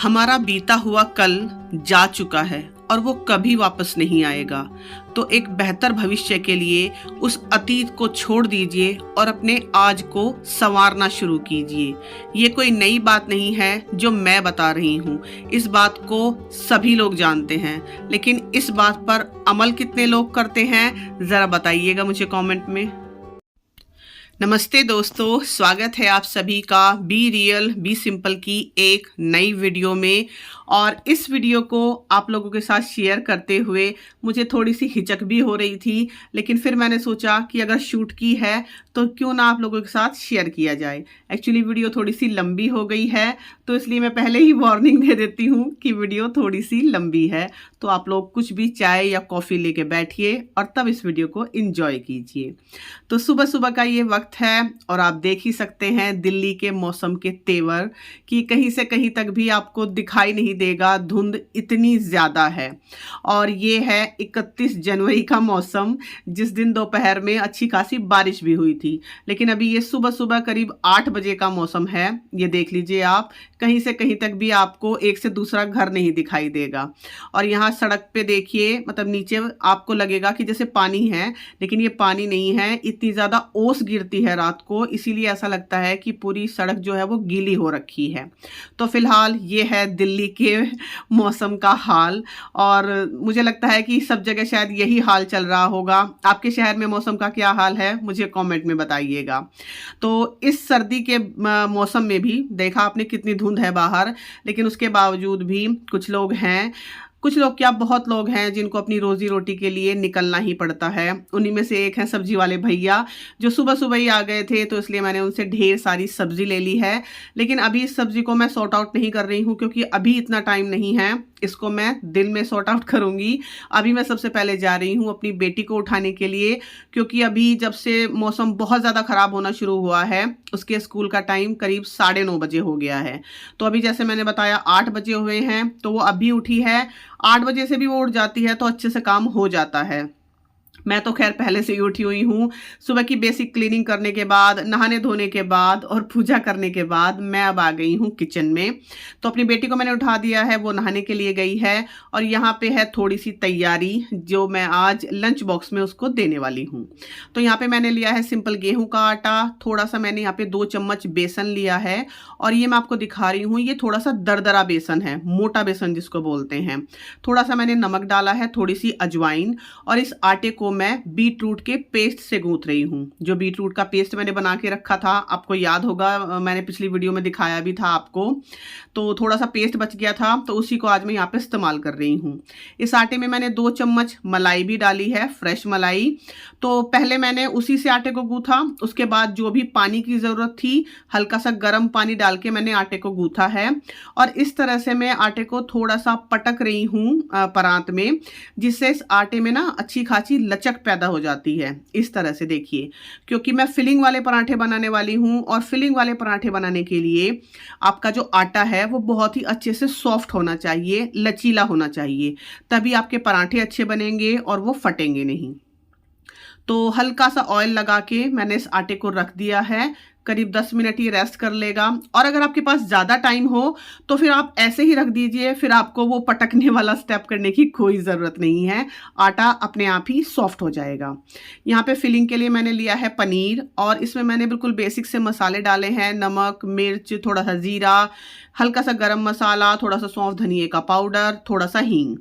हमारा बीता हुआ कल जा चुका है और वो कभी वापस नहीं आएगा। तो एक बेहतर भविष्य के लिए उस अतीत को छोड़ दीजिए और अपने आज को संवारना शुरू कीजिए। ये कोई नई बात नहीं है जो मैं बता रही हूँ, इस बात को सभी लोग जानते हैं, लेकिन इस बात पर अमल कितने लोग करते हैं ज़रा बताइएगा मुझे कमेंट में। नमस्ते दोस्तों, स्वागत है आप सभी का बी रियल बी सिंपल की एक नई वीडियो में। और इस वीडियो को आप लोगों के साथ शेयर करते हुए मुझे थोड़ी सी हिचक भी हो रही थी, लेकिन फिर मैंने सोचा कि अगर शूट की है तो क्यों ना आप लोगों के साथ शेयर किया जाए। एक्चुअली वीडियो थोड़ी सी लंबी हो गई है, तो इसलिए मैं पहले ही वार्निंग दे देती हूँ कि वीडियो थोड़ी सी लंबी है। तो आप लोग कुछ भी चाय या कॉफ़ी लेके बैठिए और तब इस वीडियो को एंजॉय कीजिए। तो सुबह सुबह का ये वक्त है और आप देख ही सकते हैं दिल्ली के मौसम के तेवर कि कहीं से कहीं तक भी आपको दिखाई नहीं देगा, धुंध इतनी ज़्यादा है। और ये है 31 जनवरी का मौसम, जिस दिन दोपहर में अच्छी खासी बारिश भी हुई थी। लेकिन अभी ये सुबह सुबह करीब 8 बजे का मौसम है। ये देख लीजिए आप, कहीं से कहीं तक भी आपको एक से दूसरा घर नहीं दिखाई देगा। और यहाँ सड़क पे देखिए, मतलब नीचे आपको लगेगा कि जैसे पानी है, लेकिन ये पानी नहीं है। इतनी ज़्यादा ओस गिरती है रात को, इसीलिए ऐसा लगता है कि पूरी सड़क जो है वो गीली हो रखी है। तो फिलहाल ये है दिल्ली के मौसम का हाल, और मुझे लगता है कि सब जगह शायद यही हाल चल रहा होगा। आपके शहर में मौसम का क्या हाल है मुझे कमेंट में बताइएगा। तो इस सर्दी के मौसम में भी देखा आपने कितनी धुंध है बाहर, लेकिन उसके बावजूद भी कुछ लोग क्या, बहुत लोग हैं जिनको अपनी रोजी रोटी के लिए निकलना ही पड़ता है। उन्हीं में से एक है सब्जी वाले भैया, जो सुबह सुबह ही आ गए थे, तो इसलिए मैंने उनसे ढेर सारी सब्जी ले ली है। लेकिन अभी इस सब्जी को मैं सॉर्ट आउट नहीं कर रही हूँ, क्योंकि अभी इतना टाइम नहीं है। इसको मैं दिन में सॉर्ट आउट करूँगी। अभी मैं सबसे पहले जा रही हूँ अपनी बेटी को उठाने के लिए, क्योंकि अभी जब से मौसम बहुत ज़्यादा ख़राब होना शुरू हुआ है, उसके स्कूल का टाइम करीब 9:30 बजे हो गया है। तो अभी जैसे मैंने बताया 8 बजे हुए हैं, तो वो अभी उठी है। 8 बजे से भी वो उठ जाती है तो अच्छे से काम हो जाता है। मैं तो खैर पहले से ही उठी हुई हूँ। सुबह की बेसिक क्लीनिंग करने के बाद, नहाने धोने के बाद और पूजा करने के बाद मैं अब आ गई हूँ किचन में। तो अपनी बेटी को मैंने उठा दिया है, वो नहाने के लिए गई है। और यहाँ पे है थोड़ी सी तैयारी जो मैं आज लंच बॉक्स में उसको देने वाली हूँ। तो यहाँ पे मैंने लिया है सिंपल गेहूँ का आटा, थोड़ा सा मैंने यहाँ पे 2 चम्मच बेसन लिया है। और ये मैं आपको दिखा रही हूँ, ये थोड़ा सा दरदरा बेसन है, मोटा बेसन जिसको बोलते हैं। थोड़ा सा मैंने नमक डाला है, थोड़ी सी अजवाइन, और इस आटे को मैं बीट रूट के पेस्ट से गूंथ रही हूँ। जो बीट रूट का पेस्ट मैंने बना के रखा था, आपको याद होगा, मैंने पिछली वीडियो में दिखाया भी था आपको। तो थोड़ा सा पेस्ट बच गया था, तो उसी को आज मैं यहाँ पे इस्तेमाल कर रही हूँ। इस आटे में मैंने 2 चम्मच मलाई भी डाली है, फ्रेश मलाई। तो पहले मैंने उसी से आटे को गूंथा, उसके बाद जो भी पानी की ज़रूरत थी, हल्का सा गर्म पानी डाल के मैंने आटे को गूंथा है। और इस तरह से मैं आटे को थोड़ा सा पटक रही हूँ परात में, जिससे इस आटे में ना अच्छी खासी लचक पैदा हो जाती है। इस तरह से देखिए, क्योंकि मैं फिलिंग वाले पराठे बनाने वाली हूँ, और फिलिंग वाले पराठे बनाने के लिए आपका जो आटा है वो बहुत ही अच्छे से सॉफ्ट होना चाहिए, लचीला होना चाहिए, तभी आपके पराठे अच्छे बनेंगे और वो फटेंगे नहीं। तो हल्का सा ऑयल लगा के मैंने इस आटे को रख दिया है। करीब 10 मिनट ये रेस्ट कर लेगा। और अगर आपके पास ज़्यादा टाइम हो तो फिर आप ऐसे ही रख दीजिए, फिर आपको वो पटकने वाला स्टेप करने की कोई ज़रूरत नहीं है, आटा अपने आप ही सॉफ्ट हो जाएगा। यहाँ पे फिलिंग के लिए मैंने लिया है पनीर, और इसमें मैंने बिल्कुल बेसिक से मसाले डाले हैं, नमक, मिर्च, थोड़ा सा ज़ीरा, हल्का सा गरम मसाला, थोड़ा सा सौंफ धनिए का पाउडर, थोड़ा सा हींग।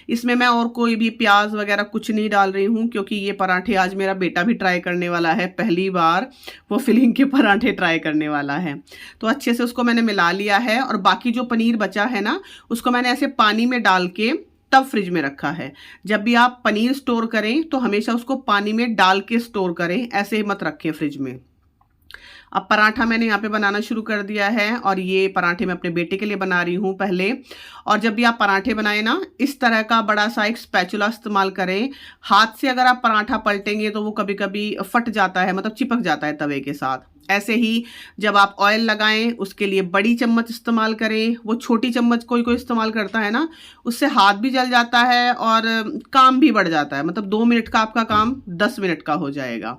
इसमें मैं और कोई भी प्याज वगैरह कुछ नहीं डाल रही हूँ, क्योंकि ये पराठे आज मेरा बेटा भी ट्राई करने वाला है, पहली बार वो फिलिंग के पराठे ट्राई करने वाला है। तो अच्छे से उसको मैंने मिला लिया है, और बाकी जो पनीर बचा है ना, उसको मैंने ऐसे पानी में डाल के तब फ्रिज में रखा है। जब भी आप पनीर स्टोर करें तो हमेशा उसको पानी में डाल के स्टोर करें, ऐसे मत रखें फ्रिज में। अब पराठा मैंने यहाँ पे बनाना शुरू कर दिया है, और ये पराठे मैं अपने बेटे के लिए बना रही हूँ पहले। और जब भी आप पराठे बनाएं ना, इस तरह का बड़ा सा एक स्पैचुला इस्तेमाल करें। हाथ से अगर आप पराठा पलटेंगे तो वो कभी कभी फट जाता है, मतलब चिपक जाता है तवे के साथ। ऐसे ही जब आप ऑयल लगाएं उसके लिए बड़ी चम्मच इस्तेमाल करें। वो छोटी चम्मच कोई कोई इस्तेमाल करता है ना, उससे हाथ भी जल जाता है और काम भी बढ़ जाता है। मतलब 2 मिनट का आपका काम 10 मिनट का हो जाएगा।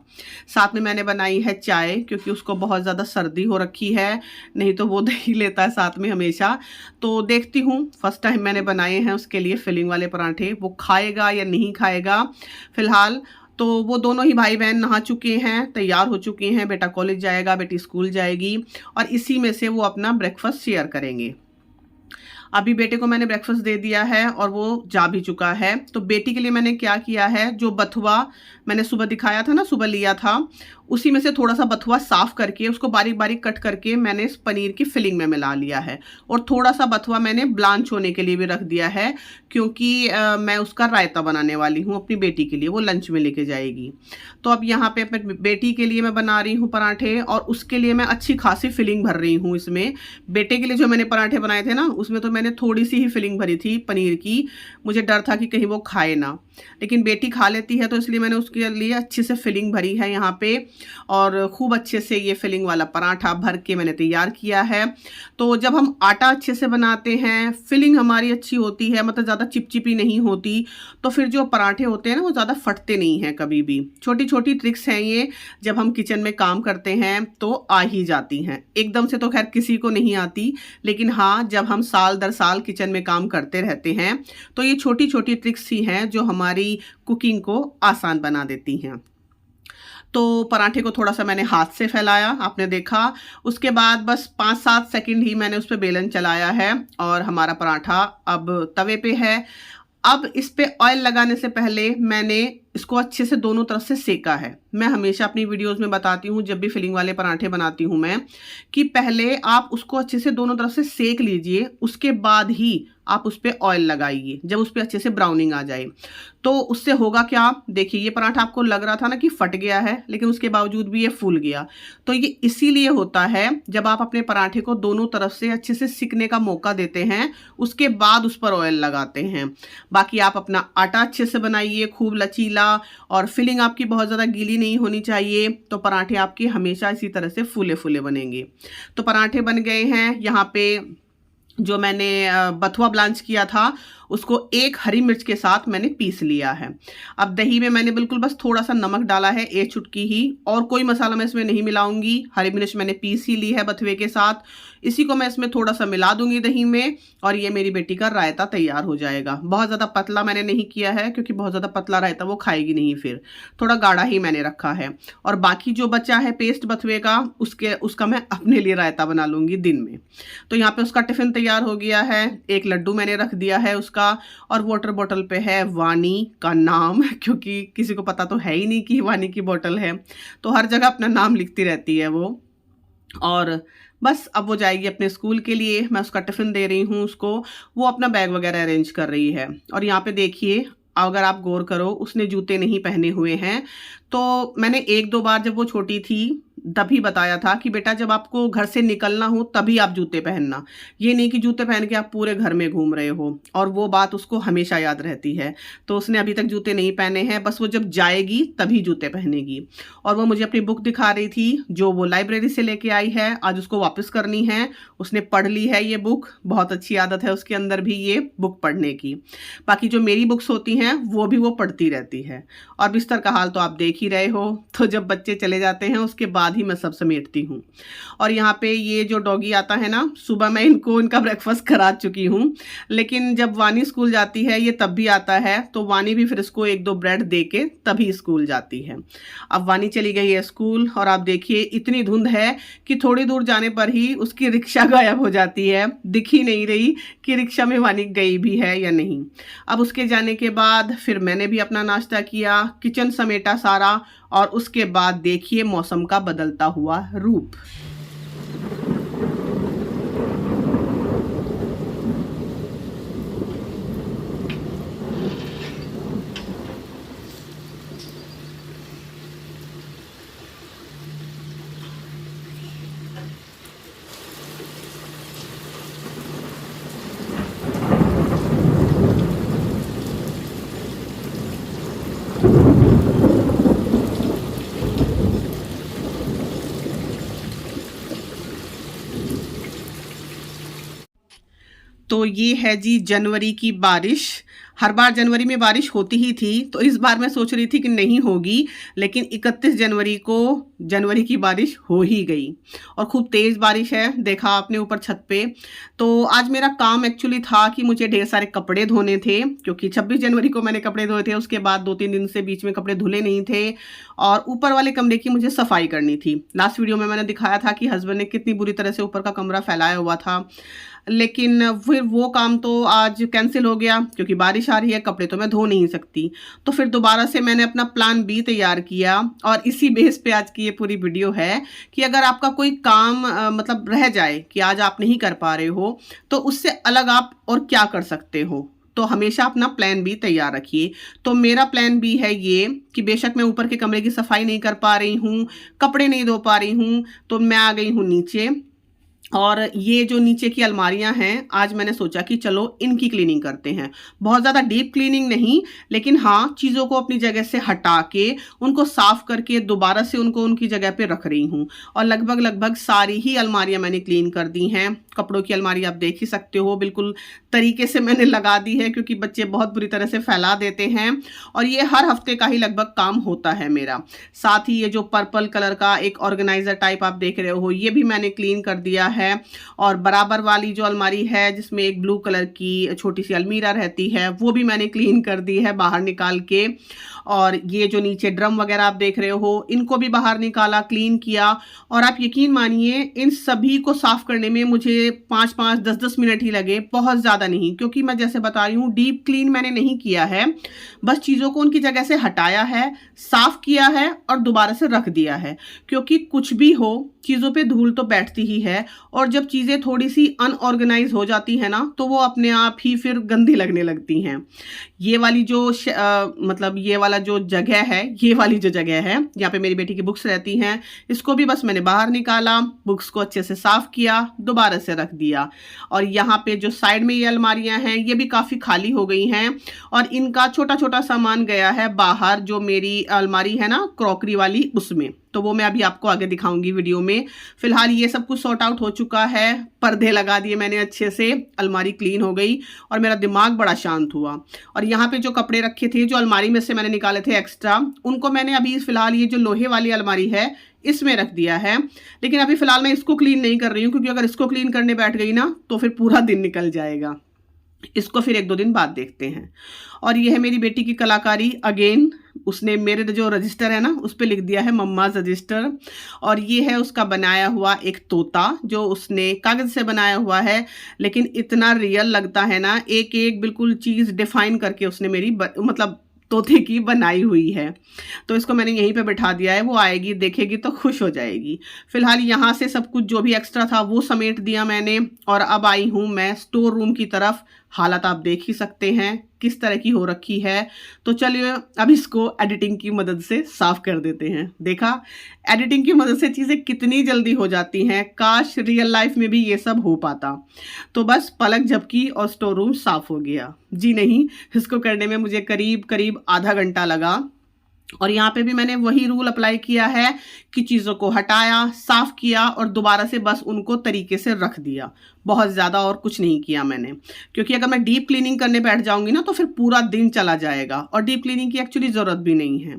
साथ में मैंने बनाई है चाय, क्योंकि उसको बहुत ज़्यादा सर्दी हो रखी है, नहीं तो वो दही लेता है साथ में हमेशा। तो देखती हूँ, फर्स्ट टाइम मैंने बनाए हैं उसके लिए फिलिंग वाले पराठे, वो खाएगा या नहीं खाएगा। फिलहाल तो वो दोनों ही भाई बहन नहा चुके हैं, तैयार हो चुके हैं। बेटा कॉलेज जाएगा, बेटी स्कूल जाएगी, और इसी में से वो अपना ब्रेकफास्ट शेयर करेंगे। अभी बेटे को मैंने ब्रेकफास्ट दे दिया है और वो जा भी चुका है। तो बेटी के लिए मैंने क्या किया है, जो बथुआ मैंने सुबह दिखाया था ना, सुबह लिया था, उसी में से थोड़ा सा बथुआ साफ करके उसको बारीक बारीक कट करके मैंने इस पनीर की फिलिंग में मिला लिया है। और थोड़ा सा बथुआ मैंने ब्लांच होने के लिए भी रख दिया है, क्योंकि मैं उसका रायता बनाने वाली हूँ अपनी बेटी के लिए, वो लंच में लेके जाएगी। तो अब यहाँ पे अपने बेटी के लिए मैं बना रही हूँ पराठे, और उसके लिए मैं अच्छी खासी फिलिंग भर रही हूँ इसमें। बेटे के लिए जो मैंने पराठे बनाए थे ना, उसमें तो मैंने थोड़ी सी ही फिलिंग भरी थी पनीर की, मुझे डर था कि कहीं वो खाए ना, लेकिन बेटी खा लेती है, तो इसलिए मैंने उसके लिए अच्छे से फिलिंग भरी है यहाँ पे। और खूब अच्छे से ये फिलिंग वाला पराठा भर के मैंने तैयार किया है। तो जब हम आटा अच्छे से बनाते हैं, फिलिंग हमारी अच्छी होती है, मतलब ज़्यादा चिपचिपी नहीं होती, तो फिर जो पराठे होते हैं ना, वो ज़्यादा फटते नहीं हैं कभी भी। छोटी छोटी ट्रिक्स हैं ये, जब हम किचन में काम करते हैं तो आ ही जाती हैं। एकदम से तो खैर किसी को नहीं आती, लेकिन हाँ, जब हम साल दर साल किचन में काम करते रहते हैं तो ये छोटी छोटी ट्रिक्स ही हैं जो हमारी कुकिंग को आसान बना देती हैं। तो पराठे को थोड़ा सा मैंने हाथ से फैलाया, आपने देखा। उसके बाद बस 5-7 सेकंड ही मैंने उस पर बेलन चलाया है, और हमारा पराठा अब तवे पे है। अब इस पे ऑयल लगाने से पहले मैंने इसको अच्छे से दोनों तरफ से सेका है। मैं हमेशा अपनी वीडियोस में बताती हूँ, जब भी फिलिंग वाले पराठे बनाती हूँ मैं, कि पहले आप उसको अच्छे से दोनों तरफ से सेक लीजिए, उसके बाद ही आप उस पर ऑयल लगाइए, जब उस पर अच्छे से ब्राउनिंग आ जाए। तो उससे होगा क्या, देखिए ये पराठा आपको लग रहा था ना कि फट गया है, लेकिन उसके बावजूद भी ये फूल गया। तो ये इसीलिए होता है, जब आप अपने पराठे को दोनों तरफ से अच्छे से सिकने का मौका देते हैं, उसके बाद उस पर ऑयल लगाते हैं। बाकी आप अपना आटा अच्छे से बनाइए, खूब लचीला, और फिलिंग आपकी बहुत ज़्यादा गीली नहीं होनी चाहिए, तो पराठे आपके हमेशा इसी तरह से फूले फूले बनेंगे। तो पराठे बन गए हैं। यहाँ पे जो मैंने बथुआ ब्लांच किया था, उसको एक हरी मिर्च के साथ मैंने पीस लिया है। अब दही में मैंने बिल्कुल बस थोड़ा सा नमक डाला है, 1 चुटकी ही, और कोई मसाला मैं इसमें नहीं मिलाऊंगी। हरी मिर्च मैंने पीस ही ली है बथुए के साथ, इसी को मैं इसमें थोड़ा सा मिला दूंगी दही में, और ये मेरी बेटी का रायता तैयार हो जाएगा। बहुत ज़्यादा पतला मैंने नहीं किया है, क्योंकि बहुत ज़्यादा पतला रायता वो खाएगी नहीं, फिर थोड़ा गाढ़ा ही मैंने रखा है। और बाकी जो बचा है पेस्ट बथुए का, उसका मैं अपने लिए रायता बना लूँगी दिन में। तो यहाँ पे उसका टिफ़िन तैयार हो गया है। एक लड्डू मैंने रख दिया है उसका, और वाटर बॉटल पे है वानी का नाम, क्योंकि किसी को पता तो है ही नहीं कि वानी की बोतल है, तो हर जगह अपना नाम लिखती रहती है वो। और बस अब वो जाएगी अपने स्कूल के लिए, मैं उसका टिफ़िन दे रही हूँ उसको, वो अपना बैग वगैरह अरेंज कर रही है। और यहाँ पे देखिए, अगर आप गौर करो, उसने जूते नहीं पहने हुए हैं। तो मैंने 1-2 बार जब वो छोटी थी तभी बताया था कि बेटा जब आपको घर से निकलना हो तभी आप जूते पहनना, ये नहीं कि जूते पहन के आप पूरे घर में घूम रहे हो। और वो बात उसको हमेशा याद रहती है, तो उसने अभी तक जूते नहीं पहने हैं, बस वो जब जाएगी तभी जूते पहनेगी। और वो मुझे अपनी बुक दिखा रही थी, जो वो लाइब्रेरी से लेके आई है, आज उसको वापस करनी है। उसने पढ़ ली है ये बुक, बहुत अच्छी आदत है उसके अंदर भी ये बुक पढ़ने की। बाकी जो मेरी बुक्स होती हैं वो भी वो पढ़ती रहती है। और बिस्तर का हाल तो आप देख ही रहे हो, तो जब बच्चे चले जाते हैं उसके बाद ही मैं सब समेटती हूँ। और यहाँ पे ये जो डॉगी आता है ना, सुबह मैं इनका ब्रेकफास्ट करा चुकी हूँ, लेकिन जब वानी स्कूल जाती है ये तब भी आता है, तो वानी भी फिर इसको 1-2 ब्रेड दे के तभी स्कूल जाती है। अब वानी चली गई है स्कूल, और आप देखिए इतनी धुंध है कि थोड़ी दूर जाने पर ही उसकी रिक्शा गायब हो जाती है, दिख ही नहीं रही कि रिक्शा में वानी गई भी है या नहीं। अब उसके जाने के बाद फिर मैंने भी अपना नाश्ता किया, किचन समेटा सारा, और उसके बाद देखिए मौसम का बदलता हुआ रूप। तो ये है जी जनवरी की बारिश। हर बार जनवरी में बारिश होती ही थी, तो इस बार मैं सोच रही थी कि नहीं होगी, लेकिन 31 जनवरी को जनवरी की बारिश हो ही गई और खूब तेज़ बारिश है, देखा आपने ऊपर छत पे। तो आज मेरा काम एक्चुअली था कि मुझे ढेर सारे कपड़े धोने थे, क्योंकि 26 जनवरी को मैंने कपड़े धोए थे, उसके बाद 2-3 दिन से बीच में कपड़े धुले नहीं थे और ऊपर वाले कमरे की मुझे सफाई करनी थी। लास्ट वीडियो में मैंने दिखाया था कि हस्बैंड ने कितनी बुरी तरह से ऊपर का कमरा फैलाया हुआ था, लेकिन फिर वो काम तो आज कैंसिल हो गया क्योंकि बारिश आ रही है, कपड़े तो मैं धो नहीं सकती। तो फिर दोबारा से मैंने अपना प्लान बी तैयार किया और इसी बेस पे आज की ये पूरी वीडियो है कि अगर आपका कोई काम मतलब रह जाए कि आज आप नहीं कर पा रहे हो, तो उससे अलग आप और क्या कर सकते हो। तो हमेशा अपना प्लान बी तैयार रखिए। तो मेरा प्लान बी है ये कि बेशक मैं ऊपर के कमरे की सफाई नहीं कर पा रही हूँ, कपड़े नहीं धो पा रही हूँ, तो मैं आ गई हूँ नीचे। और ये जो नीचे की अलमारियां हैं, आज मैंने सोचा कि चलो इनकी क्लीनिंग करते हैं। बहुत ज़्यादा डीप क्लीनिंग नहीं, लेकिन हाँ चीज़ों को अपनी जगह से हटा के उनको साफ करके दोबारा से उनको उनकी जगह पे रख रही हूँ। और लगभग सारी ही अलमारियां मैंने क्लीन कर दी हैं। कपड़ों की अलमारी आप देख ही सकते हो, बिल्कुल तरीके से मैंने लगा दी है, क्योंकि बच्चे बहुत बुरी तरह से फैला देते हैं और ये हर हफ्ते का ही लगभग काम होता है मेरा। साथ ही ये जो पर्पल कलर का एक ऑर्गेनाइजर टाइप आप देख रहे हो, ये भी मैंने क्लीन कर दिया है। और बराबर वाली जो अलमारी है जिसमें एक ब्लू कलर की छोटी सी अलमीरा रहती है, वो भी मैंने क्लीन कर दी है बाहर निकाल के। और ये जो नीचे ड्रम वगैरह आप देख रहे हो, इनको भी बाहर निकाला, क्लीन किया। और आप यकीन मानिए इन सभी को साफ करने में मुझे 5-5, 10-10 मिनट ही लगे, बहुत ज़्यादा नहीं, क्योंकि मैं जैसे बता रही हूँ डीप क्लीन मैंने नहीं किया है, बस चीज़ों को उनकी जगह से हटाया है, साफ किया है और दोबारा से रख दिया है। क्योंकि कुछ भी हो, चीज़ों पे धूल तो बैठती ही है और जब चीज़ें थोड़ी सी अनऑर्गेनाइज हो जाती है ना, तो वो अपने आप ही फिर गंदी लगने लगती हैं। ये वाली जो मतलब ये वाला जो जगह है, ये वाली जो जगह है यहाँ पे मेरी बेटी की बुक्स रहती हैं, इसको भी बस मैंने बाहर निकाला, बुक्स को अच्छे से साफ किया, दोबारा से रख दिया। और यहाँ पे जो साइड में ये अलमारियां हैं, ये भी काफ़ी खाली हो गई हैं और इनका छोटा छोटा सामान गया है बाहर। जो मेरी अलमारी है ना क्रॉकरी वाली, उसमें, तो वो मैं अभी आपको आगे दिखाऊंगी वीडियो में। फिलहाल ये सब कुछ सॉर्ट आउट हो चुका है, पर्दे लगा दिए मैंने अच्छे से, अलमारी क्लीन हो गई और मेरा दिमाग बड़ा शांत हुआ। और यहाँ पे जो कपड़े रखे थे, जो अलमारी में से मैंने निकाले थे एक्स्ट्रा, उनको मैंने अभी फिलहाल ये जो लोहे वाली अलमारी है इसमें रख दिया है। लेकिन अभी फिलहाल मैं इसको क्लीन नहीं कर रही हूँ, क्योंकि अगर इसको क्लीन करने बैठ गई ना तो फिर पूरा दिन निकल जाएगा। इसको फिर 1-2 दिन बाद देखते हैं। और ये है मेरी बेटी की कलाकारी अगेन, उसने मेरे जो रजिस्टर है ना उस पर लिख दिया है मम्माज रजिस्टर। और ये है उसका बनाया हुआ एक तोता, जो उसने कागज से बनाया हुआ है, लेकिन इतना रियल लगता है ना, एक एक बिल्कुल चीज़ डिफाइन करके उसने मेरी मतलब तोते की बनाई हुई है। तो इसको मैंने यहीं पे बिठा दिया है, वो आएगी देखेगी तो खुश हो जाएगी। फिलहाल यहाँ से सब कुछ जो भी एक्स्ट्रा था वो समेट दिया मैंने और अब आई हूँ मैं स्टोर रूम की तरफ। हालत आप देख ही सकते हैं किस तरह की हो रखी है। तो चलिए अब इसको एडिटिंग की मदद से साफ कर देते हैं। देखा, एडिटिंग की मदद से चीज़ें कितनी जल्दी हो जाती हैं, काश रियल लाइफ में भी ये सब हो पाता। तो बस पलक झपकी और स्टोर रूम साफ हो गया। जी नहीं, इसको करने में मुझे करीब करीब आधा घंटा लगा। और यहाँ पे भी मैंने वही रूल अप्लाई किया है कि चीज़ों को हटाया, साफ किया और दोबारा से बस उनको तरीके से रख दिया। बहुत ज़्यादा और कुछ नहीं किया मैंने, क्योंकि अगर मैं डीप क्लीनिंग करने बैठ जाऊंगी ना तो फिर पूरा दिन चला जाएगा और डीप क्लीनिंग की एक्चुअली ज़रूरत भी नहीं है।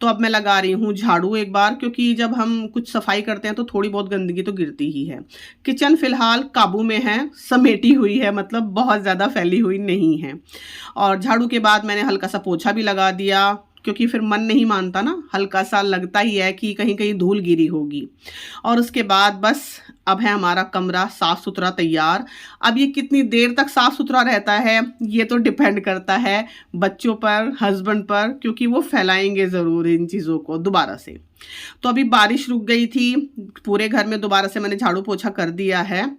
तो अब मैं लगा रही हूँ झाड़ू एक बार, क्योंकि जब हम कुछ सफाई करते हैं तो थोड़ी बहुत गंदगी तो गिरती ही है। किचन फिलहाल काबू में है, समेटी हुई है, मतलब बहुत ज़्यादा फैली हुई नहीं है। और झाड़ू के बाद मैंने हल्का सा पोछा भी लगा दिया, क्योंकि फिर मन नहीं मानता ना, हल्का सा लगता ही है कि कहीं कहीं धूल गिरी होगी। और उसके बाद बस अब है हमारा कमरा साफ़ सुथरा तैयार। अब ये कितनी देर तक साफ़ सुथरा रहता है ये तो डिपेंड करता है बच्चों पर, हस्बैंड पर, क्योंकि वो फैलाएंगे ज़रूर इन चीज़ों को दोबारा से। तो अभी बारिश रुक गई थी, पूरे घर में दोबारा से मैंने झाड़ू पोछा कर दिया है।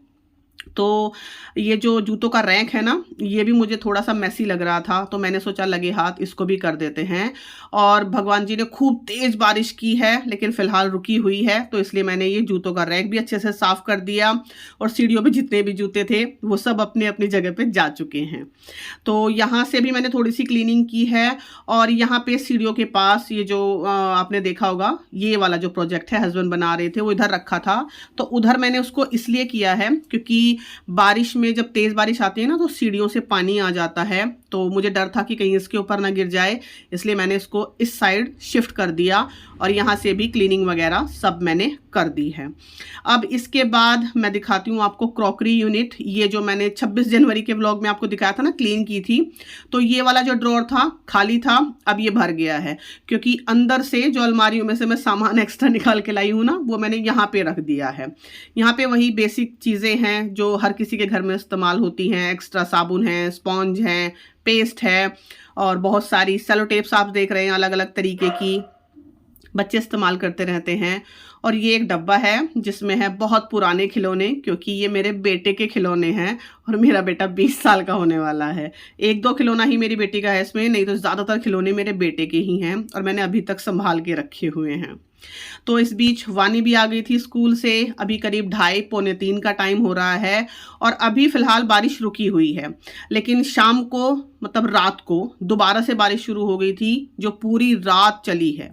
तो ये जो जूतों का रैक है ना, ये भी मुझे थोड़ा सा मैसी लग रहा था, तो मैंने सोचा लगे हाथ इसको भी कर देते हैं। और भगवान जी ने खूब तेज़ बारिश की है, लेकिन फ़िलहाल रुकी हुई है, तो इसलिए मैंने ये जूतों का रैक भी अच्छे से साफ़ कर दिया। और सीढ़ियों पे जितने भी जूते थे वो सब अपने अपनी जगह पे जा चुके हैं। तो यहाँ से भी मैंने थोड़ी सी क्लीनिंग की है। और यहाँ पे सीढ़ियों के पास ये जो आपने देखा होगा, ये वाला जो प्रोजेक्ट है हस्बैंड बना रहे थे, वो इधर रखा था, तो उधर मैंने उसको इसलिए किया है क्योंकि क्योंकि बारिश में जब तेज़ बारिश आती है ना तो सीढ़ियों से पानी आ जाता है, तो मुझे डर था कि कहीं इसके ऊपर ना गिर जाए, इसलिए मैंने इसको इस साइड शिफ्ट कर दिया और यहाँ से भी क्लीनिंग वगैरह सब मैंने कर दी है। अब इसके बाद मैं दिखाती हूँ आपको क्रॉकरी यूनिट। ये जो मैंने 26 जनवरी के व्लॉग में आपको दिखाया था ना, क्लीन की थी, तो ये वाला जो ड्रॉर था खाली था, अब ये भर गया है क्योंकि अंदर से जो अलमारियों में से मैं सामान एक्स्ट्रा निकाल के लाई हूँ ना, वो मैंने यहाँ पे रख दिया है। यहाँ पे वही बेसिक चीज़ें हैं जो हर किसी के घर में इस्तेमाल होती हैं। एक्स्ट्रा साबुन है, स्पॉन्ज है, पेस्ट है और बहुत सारी सेलो टेप्स आप देख रहे हैं अलग अलग तरीके की, बच्चे इस्तेमाल करते रहते हैं। और ये एक डब्बा है जिसमें है बहुत पुराने खिलौने, क्योंकि ये मेरे बेटे के खिलौने हैं और मेरा बेटा 20 साल का होने वाला है। एक दो खिलौना ही मेरी बेटी का है इसमें, नहीं तो ज़्यादातर खिलौने मेरे बेटे के ही हैं और मैंने अभी तक संभाल के रखे हुए हैं। तो इस बीच वानी भी आ गई थी स्कूल से। अभी करीब 2:30 पौने 3 का टाइम हो रहा है और अभी फ़िलहाल बारिश रुकी हुई है, लेकिन शाम को मतलब रात को दोबारा से बारिश शुरू हो गई थी जो पूरी रात चली है।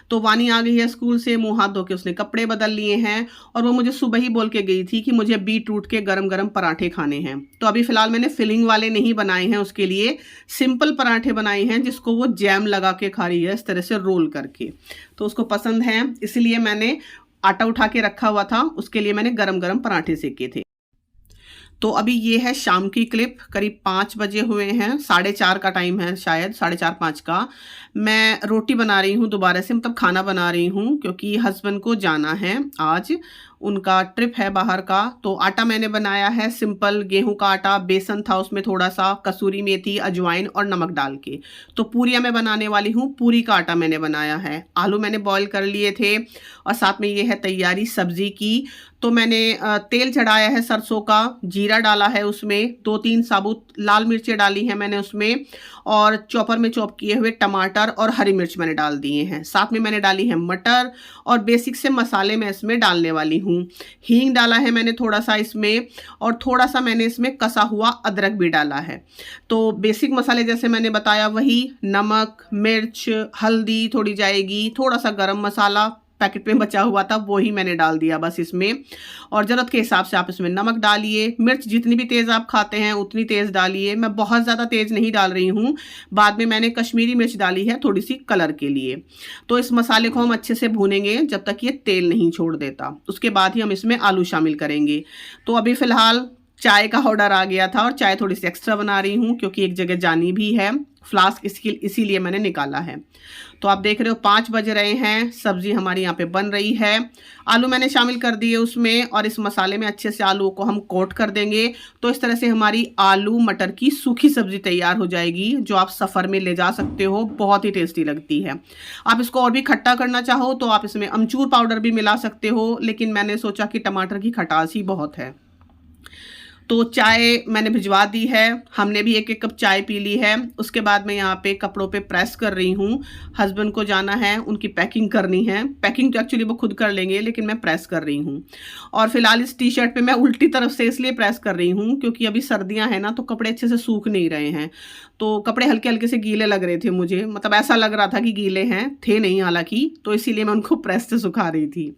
तो वानी आ गई है स्कूल से, मुंह हाथ धो के उसने कपड़े बदल लिए हैं और वो मुझे सुबह ही बोल के गई थी कि मुझे बीट रूट के गरम गरम पराठे खाने हैं। तो अभी फ़िलहाल मैंने फिलिंग वाले नहीं बनाए हैं, उसके लिए सिंपल पराठे बनाए हैं जिसको वो जैम लगा के खा रही है इस तरह से रोल करके, तो उसको पसंद है, इसलिए मैंने आटा उठा के रखा हुआ था, उसके लिए मैंने गरम गरम पराठे सेके थे। तो अभी ये है शाम की क्लिप, करीब 5 बजे हुए हैं, 4:30 का टाइम है, शायद 4:30-5 का। मैं रोटी बना रही हूँ दोबारा से, मतलब खाना बना रही हूँ क्योंकि हस्बैंड को जाना है आज, उनका ट्रिप है बाहर का। तो आटा मैंने बनाया है सिंपल गेहूं का आटा, बेसन था उसमें थोड़ा सा, कसूरी मेथी, अजवाइन और नमक डाल के। तो पूरियाँ मैं बनाने वाली हूँ, पूरी का आटा मैंने बनाया है। आलू मैंने बॉईल कर लिए थे और साथ में ये है तैयारी सब्जी की। तो मैंने तेल चढ़ाया है सरसों का, जीरा डाला है उसमें, 2-3 साबुत लाल मिर्चें डाली हैं मैंने उसमें, और चॉपर में चॉप किए हुए टमाटर और हरी मिर्च मैंने डाल दिए हैं। साथ में मैंने डाली है मटर और बेसिक से मसाले मैं इसमें डालने वाली हूँ। हींग डाला है मैंने थोड़ा सा इसमें और थोड़ा सा मैंने इसमें कसा हुआ अदरक भी डाला है। तो बेसिक मसाले जैसे मैंने बताया वही, नमक, मिर्च, हल्दी थोड़ी जाएगी, थोड़ा सा गरम मसाला पैकेट में बचा हुआ था वो ही मैंने डाल दिया बस इसमें, और ज़रूरत के हिसाब से आप इसमें नमक डालिए। मिर्च जितनी भी तेज़ आप खाते हैं उतनी तेज़ डालिए, मैं बहुत ज़्यादा तेज़ नहीं डाल रही हूँ। बाद में मैंने कश्मीरी मिर्च डाली है थोड़ी सी कलर के लिए। तो इस मसाले को हम अच्छे से भूनेंगे जब तक ये तेल नहीं छोड़ देता, उसके बाद ही हम इसमें आलू शामिल करेंगे। तो अभी फ़िलहाल चाय का ऑर्डर आ गया था और चाय थोड़ी सी एक्स्ट्रा बना रही हूँ क्योंकि एक जगह जानी भी है, फ्लास्क इसीलिए मैंने निकाला है। तो आप देख रहे हो 5 बज रहे हैं, सब्जी हमारी यहाँ पे बन रही है। आलू मैंने शामिल कर दिए उसमें और इस मसाले में अच्छे से आलू को हम कोट कर देंगे। तो इस तरह से हमारी आलू मटर की सूखी सब्जी तैयार हो जाएगी जो आप सफ़र में ले जा सकते हो, बहुत ही टेस्टी लगती है। आप इसको और भी खट्टा करना चाहो तो आप इसमें अमचूर पाउडर भी मिला सकते हो, लेकिन मैंने सोचा कि टमाटर की खटास ही बहुत है। तो चाय मैंने भिजवा दी है, हमने भी 1-1 कप चाय पी ली है। उसके बाद मैं यहाँ पे कपड़ों पे प्रेस कर रही हूँ, हस्बैंड को जाना है, उनकी पैकिंग करनी है। पैकिंग तो एक्चुअली वो खुद कर लेंगे लेकिन मैं प्रेस कर रही हूँ। और फिलहाल इस टी शर्ट पे मैं उल्टी तरफ से इसलिए प्रेस कर रही हूँ क्योंकि अभी सर्दियाँ हैं ना, तो कपड़े अच्छे से सूख नहीं रहे हैं, तो कपड़े हल्के हल्के से गीले लग रहे थे मुझे, मतलब ऐसा लग रहा था कि गीले हैं, थे नहीं हालांकि, तो इसीलिए मैं उनको प्रेस से सुखा रही थी।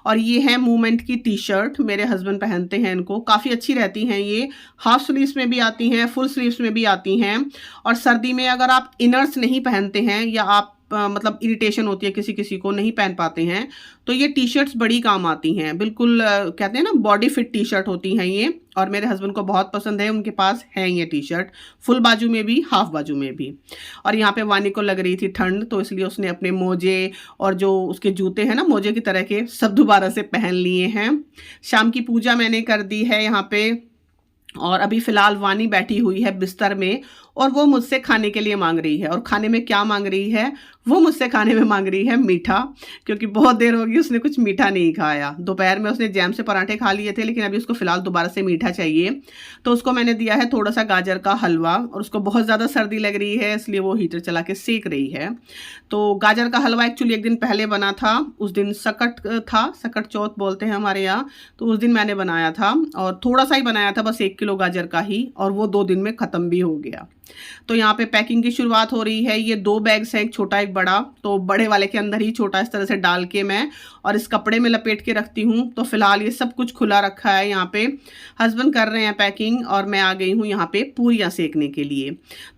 और ये है मूवमेंट की टी शर्ट, मेरे हस्बैंड पहनते हैं इनको, काफ़ी अच्छी रहती हैं ये, हाफ स्लीव्स में भी आती हैं, फुल स्लीव्स में भी आती हैं। और सर्दी में अगर आप इनर्स नहीं पहनते हैं या आप मतलब इरिटेशन होती है किसी किसी को, नहीं पहन पाते हैं, तो ये टी शर्ट्स बड़ी काम आती हैं। बिल्कुल कहते हैं ना बॉडी फिट टी शर्ट होती हैं ये, और मेरे हस्बैंड को बहुत पसंद है, उनके पास है ये टी शर्ट, फुल बाजू में भी हाफ बाजू में भी। और यहाँ पे वानी को लग रही थी ठंड, तो इसलिए उसने अपने मोजे और जो उसके जूते हैं ना मोजे की तरह के, सब दोबारा से पहन लिए हैं। शाम की पूजा मैंने कर दी है यहाँ पे, और अभी फ़िलहाल वानी बैठी हुई है बिस्तर में और वो मुझसे खाने के लिए मांग रही है। और खाने में क्या मांग रही है? वो मुझसे खाने में मांग रही है मीठा, क्योंकि बहुत देर होगी उसने कुछ मीठा नहीं खाया। दोपहर में उसने जैम से पराठे खा लिए थे, लेकिन अभी उसको फ़िलहाल दोबारा से मीठा चाहिए। तो उसको मैंने दिया है थोड़ा सा गाजर का हलवा, और उसको बहुत ज़्यादा सर्दी लग रही है इसलिए वो हीटर चला के सेक रही है। तो गाजर का हलवा एक्चुअली एक दिन पहले बना था, उस दिन सकट था, सकट चौथ बोलते हैं हमारे यहाँ, तो उस दिन मैंने बनाया था और थोड़ा सा ही बनाया था, बस 1 किलो गाजर का ही, और वो 2 दिन में ख़त्म भी हो गया। तो यहाँ पे पैकिंग की शुरुआत हो रही है। ये 2 बैग्स हैं, एक छोटा एक बड़ा। तो बड़े वाले के अंदर ही छोटा इस तरह से डाल के मैं और इस कपड़े में लपेट के रखती हूँ। तो फिलहाल ये सब कुछ खुला रखा है। यहाँ पे हस्बैंड कर रहे हैं पैकिंग और मैं आ गई हूँ यहाँ पे पूरियाँ सेकने के लिए।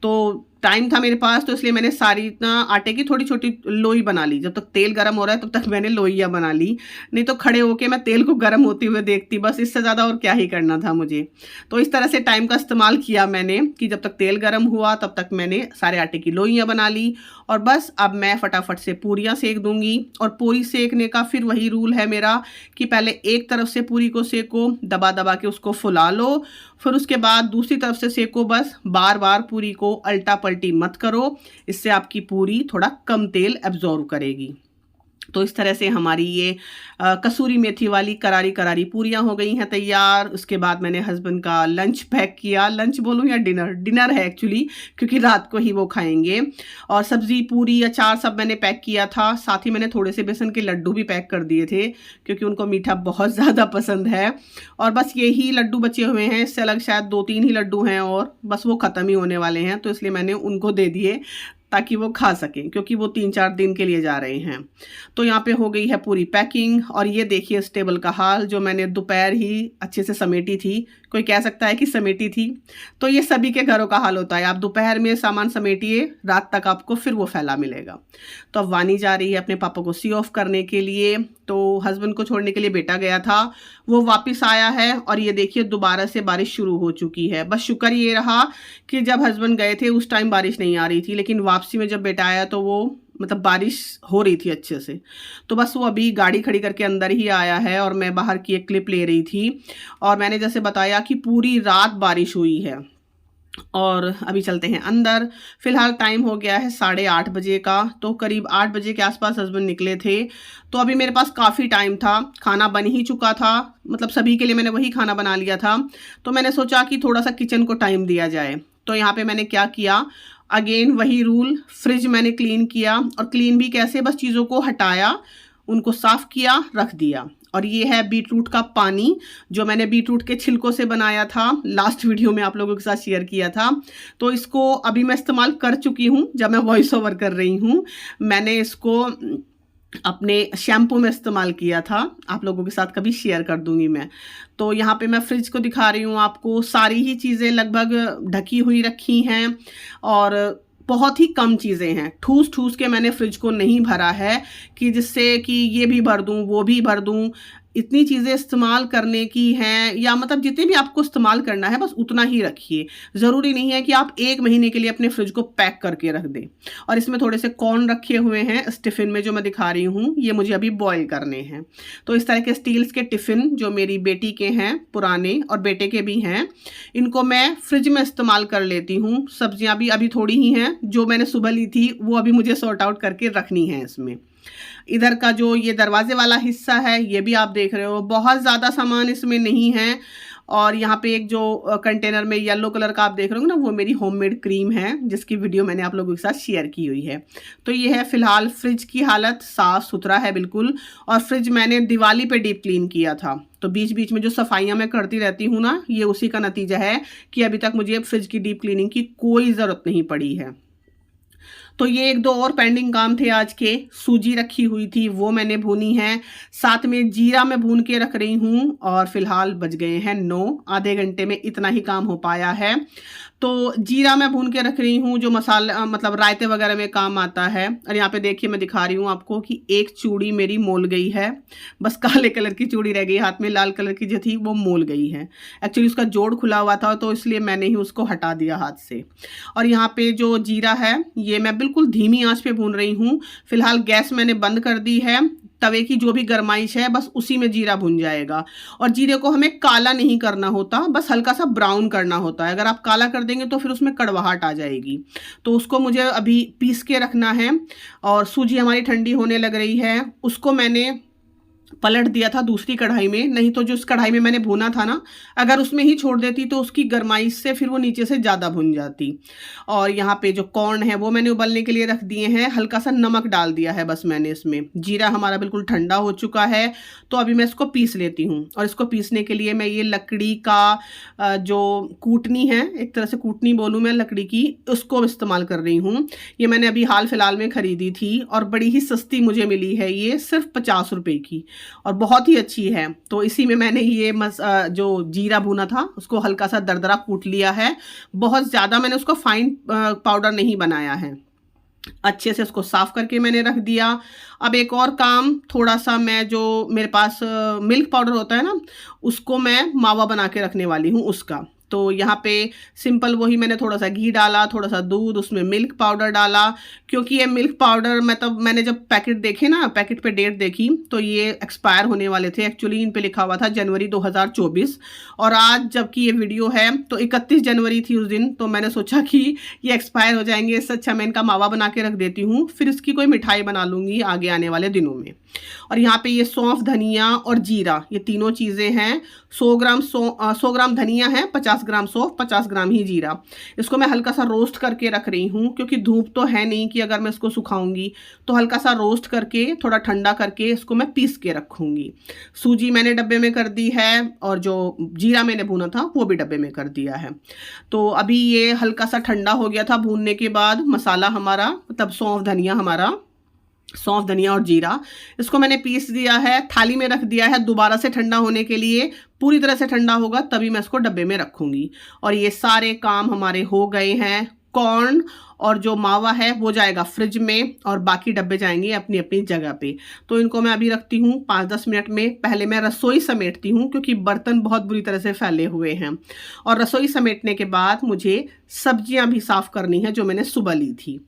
तो टाइम था मेरे पास, तो इसलिए मैंने सारी इतना आटे की थोड़ी छोटी लोई बना ली। जब तक तेल गर्म हो रहा है तब तक मैंने लोइयाँ बना ली, नहीं तो खड़े होके मैं तेल को गर्म होते हुए देखती, बस इससे ज़्यादा और क्या ही करना था मुझे। तो इस तरह से टाइम का इस्तेमाल किया मैंने कि जब तक तेल गर्म हुआ तब तक मैंने सारे आटे की लोइयाँ बना ली और बस अब मैं फटाफट से पूरियाँ सेक दूंगी। और पूरी सेकने का फिर वही रूल है मेरा कि पहले एक तरफ से पूरी को सेको, दबा दबा के उसको फुला लो, फिर उसके बाद दूसरी तरफ से सेको। बस बार बार पूरी को अल्टा पलटी मत करो, इससे आपकी पूरी थोड़ा कम तेल एब्जॉर्व करेगी। तो इस तरह से हमारी ये कसूरी मेथी वाली करारी करारी पूरियाँ हो गई हैं तैयार। उसके बाद मैंने हस्बैंड का लंच पैक किया, लंच बोलूँ या डिनर है एक्चुअली, क्योंकि रात को ही वो खाएंगे। और सब्जी, पूरी, अचार सब मैंने पैक किया था। साथ ही मैंने थोड़े से बेसन के लड्डू भी पैक कर दिए थे क्योंकि उनको मीठा बहुत ज़्यादा पसंद है। और बस यही लड्डू बचे हुए हैं, इससे अलग शायद 2-3 ही लड्डू हैं और बस वो ख़त्म ही होने वाले हैं, तो इसलिए मैंने उनको दे दिए ताकि वो खा सकें, क्योंकि वो 3-4 दिन के लिए जा रहे हैं। तो यहाँ पे हो गई है पूरी पैकिंग। और ये देखिए इस टेबल का हाल, जो मैंने दोपहर ही अच्छे से समेटी थी। कोई कह सकता है कि समेटी थी, तो ये सभी के घरों का हाल होता है। आप दोपहर में सामान समेटिए, रात तक आपको फिर वो फैला मिलेगा। तो अब वानी जा रही है अपने पापा को सी ऑफ करने के लिए। तो हस्बैंड को छोड़ने के लिए बेटा गया था, वो वापस आया है और ये देखिए दोबारा से बारिश शुरू हो चुकी है। बस शुक्र ये रहा कि जब हस्बैंड गए थे उस टाइम बारिश नहीं आ रही थी, लेकिन वापसी में जब बेटा आया तो वो मतलब बारिश हो रही थी अच्छे से। तो बस वो अभी गाड़ी खड़ी करके अंदर ही आया है और मैं बाहर की एक क्लिप ले रही थी। और मैंने जैसे बताया कि पूरी रात बारिश हुई है। और अभी चलते हैं अंदर। फिलहाल टाइम हो गया है 8:30 बजे का। तो करीब 8 बजे के आसपास हस्बैंड निकले थे। तो अभी मेरे पास काफ़ी टाइम था, खाना बन ही चुका था, मतलब सभी के लिए मैंने वही खाना बना लिया था। तो मैंने सोचा कि थोड़ा सा किचन को टाइम दिया जाए। तो यहाँ पे मैंने क्या किया, अगेन वही रूल, फ्रिज मैंने क्लीन किया। और क्लीन भी कैसे, बस चीज़ों को हटाया, उनको साफ़ किया, रख दिया। और ये है बीटरूट का पानी, जो मैंने बीटरूट के छिलकों से बनाया था, लास्ट वीडियो में आप लोगों के साथ शेयर किया था। तो इसको अभी मैं इस्तेमाल कर चुकी हूँ जब मैं वॉइस ओवर कर रही हूँ। मैंने इसको अपने शैम्पू में इस्तेमाल किया था, आप लोगों के साथ कभी शेयर कर दूंगी मैं। तो यहाँ पे मैं फ्रिज को दिखा रही हूँ आपको, सारी ही चीज़ें लगभग ढकी हुई रखी हैं और बहुत ही कम चीज़ें हैं। ठूस ठूस के मैंने फ्रिज को नहीं भरा है कि जिससे कि ये भी भर दूँ वो भी भर दूँ। इतनी चीज़ें इस्तेमाल करने की हैं, या मतलब जितने भी आपको इस्तेमाल करना है बस उतना ही रखिए। ज़रूरी नहीं है कि आप 1 महीने के लिए अपने फ्रिज को पैक करके रख दें। और इसमें थोड़े से कॉर्न रखे हुए हैं इस टिफ़िन में जो मैं दिखा रही हूँ, ये मुझे अभी बॉईल करने हैं। तो इस तरह के स्टील्स के टिफ़िन जो मेरी बेटी के हैं पुराने और बेटे के भी हैं, इनको मैं फ्रिज में इस्तेमाल कर लेती हूँ। सब्जियाँ भी अभी थोड़ी ही हैं, जो मैंने सुबह ली थी वो अभी मुझे सॉर्ट आउट करके रखनी है इसमें। इधर का जो ये दरवाजे वाला हिस्सा है, ये भी आप देख रहे हो, बहुत ज़्यादा सामान इसमें नहीं है। और यहाँ पे एक जो कंटेनर में येलो कलर का आप देख रहे हो ना, वो मेरी होममेड क्रीम है, जिसकी वीडियो मैंने आप लोगों के साथ शेयर की हुई है। तो ये है फिलहाल फ्रिज की हालत, साफ़ सुथरा है बिल्कुल। और फ्रिज मैंने दिवाली पे डीप क्लीन किया था। तो बीच बीच में जो सफाइयाँ मैं करती रहती हूँ ना, ये उसी का नतीजा है कि अभी तक मुझे फ्रिज की डीप क्लीनिंग की कोई ज़रूरत नहीं पड़ी है। तो ये 1-2 और पेंडिंग काम थे आज के। सूजी रखी हुई थी, वो मैंने भूनी है, साथ में जीरा मैं भून के रख रही हूँ। और फिलहाल बज गए हैं 9, आधे घंटे में इतना ही काम हो पाया है। तो जीरा मैं भून के रख रही हूँ, जो मसाला मतलब रायते वगैरह में काम आता है। और यहाँ पे देखिए मैं दिखा रही हूँ आपको कि एक चूड़ी मेरी मोल गई है, बस काले कलर की चूड़ी रह गई हाथ में, लाल कलर की जो थी वो मोल गई है। एक्चुअली उसका जोड़ खुला हुआ था, तो इसलिए मैंने ही उसको हटा दिया हाथ से। और यहाँ पे जो जीरा है, ये मैं बिल्कुल धीमी आंच पे भून रही हूँ। फिलहाल गैस मैंने बंद कर दी है, तवे की जो भी गरमाइश है बस उसी में जीरा भुन जाएगा। और जीरे को हमें काला नहीं करना होता, बस हल्का सा ब्राउन करना होता है। अगर आप काला कर देंगे तो फिर उसमें कड़वाहट आ जाएगी। तो उसको मुझे अभी पीस के रखना है। और सूजी हमारी ठंडी होने लग रही है, उसको मैंने पलट दिया था दूसरी कढ़ाई में, नहीं तो जो उस कढ़ाई में मैंने भूना था ना, अगर उसमें ही छोड़ देती तो उसकी गरमाइश से फिर वो नीचे से ज़्यादा भुन जाती। और यहाँ पे जो कॉर्न है वो मैंने उबलने के लिए रख दिए हैं, हल्का सा नमक डाल दिया है बस मैंने इसमें। जीरा हमारा बिल्कुल ठंडा हो चुका है, तो अभी मैं इसको पीस लेती हूँ। और इसको पीसने के लिए मैं ये लकड़ी का जो कूटनी है, एक तरह से कूटनी बोलूँ मैं लकड़ी की, उसको इस्तेमाल कर रही हूँ। ये मैंने अभी हाल फिलहाल में ख़रीदी थी और बड़ी ही सस्ती मुझे मिली है, ये सिर्फ 50 रुपये की, और बहुत ही अच्छी है। तो इसी में मैंने ये जो जीरा भुना था उसको हल्का सा दरदरा कूट लिया है, बहुत ज़्यादा मैंने उसको फाइन पाउडर नहीं बनाया है। अच्छे से उसको साफ़ करके मैंने रख दिया। अब एक और काम, थोड़ा सा मैं जो मेरे पास मिल्क पाउडर होता है ना, उसको मैं मावा बना के रखने वाली हूँ उसका। तो यहाँ पे सिंपल वही मैंने थोड़ा सा घी डाला, थोड़ा सा दूध, उसमें मिल्क पाउडर डाला, क्योंकि ये मिल्क पाउडर मतलब मैंने जब पैकेट देखे ना, पैकेट पे डेट देखी तो ये एक्सपायर होने वाले थे। एक्चुअली इन पे लिखा हुआ था जनवरी 2024, और आज जबकि ये वीडियो है तो 31 जनवरी थी उस दिन, तो मैंने सोचा कि ये एक्सपायर हो जाएंगे, इससे अच्छा मैं इनका मावा बना के रख देती हूँ, फिर इसकी कोई मिठाई बना लूँगी आगे आने वाले दिनों में। और यहाँ पे ये सौंफ, धनिया और जीरा, ये तीनों चीज़ें हैं। 100 ग्राम धनिया है, 50 ग्राम सौंफ, 50 ग्राम ही जीरा। इसको मैं हल्का सा रोस्ट करके रख रही हूँ, क्योंकि धूप तो है नहीं कि अगर मैं इसको सुखाऊंगी, तो हल्का सा रोस्ट करके थोड़ा ठंडा करके इसको मैं पीस के रखूँगी। सूजी मैंने डब्बे में कर दी है, और जो जीरा मैंने भूना था वो भी डब्बे में कर दिया है। तो अभी ये हल्का सा ठंडा हो गया था भूनने के बाद। मसाला हमारा मतलब सौंफ, धनिया और जीरा, इसको मैंने पीस दिया है, थाली में रख दिया है दोबारा से ठंडा होने के लिए। पूरी तरह से ठंडा होगा तभी मैं इसको डब्बे में रखूँगी। और ये सारे काम हमारे हो गए हैं। कॉर्न और जो मावा है वो जाएगा फ्रिज में, और बाकी डब्बे जाएंगे अपनी अपनी जगह पे। तो इनको मैं अभी रखती हूँ 5-10 मिनट में। पहले मैं रसोई समेटती हूँ, क्योंकि बर्तन बहुत बुरी तरह से फैले हुए हैं। और रसोई समेटने के बाद मुझे सब्जियां भी साफ़ करनी है जो मैंने सुबह ली थी।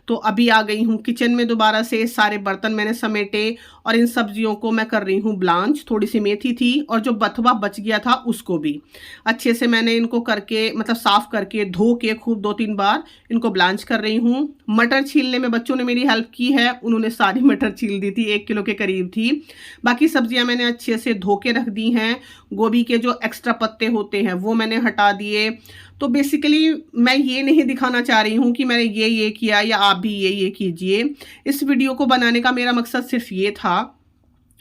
तो अभी आ गई हूँ किचन में दोबारा से, सारे बर्तन मैंने समेटे, और इन सब्जियों को मैं कर रही हूँ ब्लांच। थोड़ी सी मेथी थी और जो बथुआ बच गया था उसको भी अच्छे से मैंने इनको करके मतलब साफ़ करके धो के खूब 2-3 बार इनको ब्लांच कर रही हूँ। मटर छीलने में बच्चों ने मेरी हेल्प की है, उन्होंने सारी मटर छील दी थी, 1 किलो के करीब थी। बाकी सब्जियां मैंने अच्छे से धो के रख दी हैं। गोभी के जो एक्स्ट्रा पत्ते होते हैं वो मैंने हटा दिए। तो बेसिकली मैं ये नहीं दिखाना चाह रही हूँ कि मैंने ये किया या आप भी ये कीजिए। इस वीडियो को बनाने का मेरा मकसद सिर्फ ये था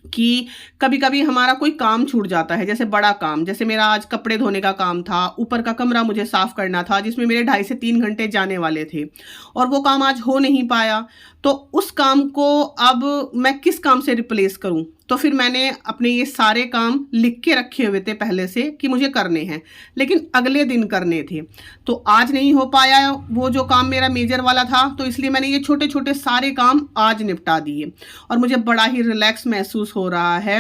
कि कभी कभी हमारा कोई काम छूट जाता है, जैसे बड़ा काम, जैसे मेरा आज कपड़े धोने का काम था, ऊपर का कमरा मुझे साफ़ करना था जिसमें मेरे 2.5 से 3 घंटे जाने वाले थे, और वो काम आज हो नहीं पाया। तो उस काम को अब मैं किस काम से रिप्लेस करूं? तो फिर मैंने अपने ये सारे काम लिख के रखे हुए थे पहले से कि मुझे करने हैं, लेकिन अगले दिन करने थे। तो आज नहीं हो पाया वो जो काम मेरा मेजर वाला था, तो इसलिए मैंने ये छोटे छोटे सारे काम आज निपटा दिए, और मुझे बड़ा ही रिलैक्स महसूस हो रहा है।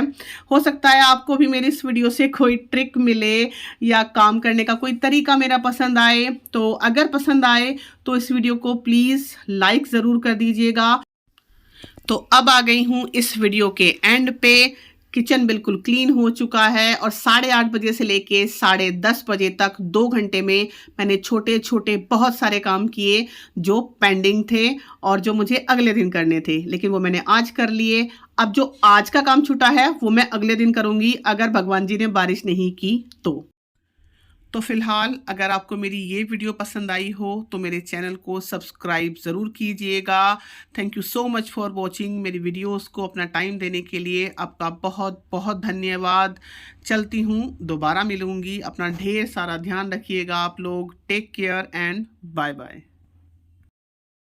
हो सकता है आपको भी मेरी इस वीडियो से कोई ट्रिक मिले या काम करने का कोई तरीका मेरा पसंद आए। तो अगर पसंद आए तो इस वीडियो को प्लीज़ लाइक ज़रूर कर दीजिएगा। तो अब आ गई हूँ इस वीडियो के एंड पे। किचन बिल्कुल क्लीन हो चुका है, और 8:30 बजे से लेके 10:30 बजे तक 2 घंटे में मैंने छोटे छोटे बहुत सारे काम किए जो पेंडिंग थे और जो मुझे अगले दिन करने थे, लेकिन वो मैंने आज कर लिए। अब जो आज का काम छूटा है वो मैं अगले दिन करूँगी, अगर भगवान जी ने बारिश नहीं की तो फिलहाल अगर आपको मेरी ये वीडियो पसंद आई हो तो मेरे चैनल को सब्सक्राइब ज़रूर कीजिएगा। Thank you so much for watching. मेरी वीडियोस को अपना टाइम देने के लिए आपका बहुत बहुत धन्यवाद। चलती हूँ, दोबारा मिलूँगी। अपना ढेर सारा ध्यान रखिएगा आप लोग। Take care and bye bye.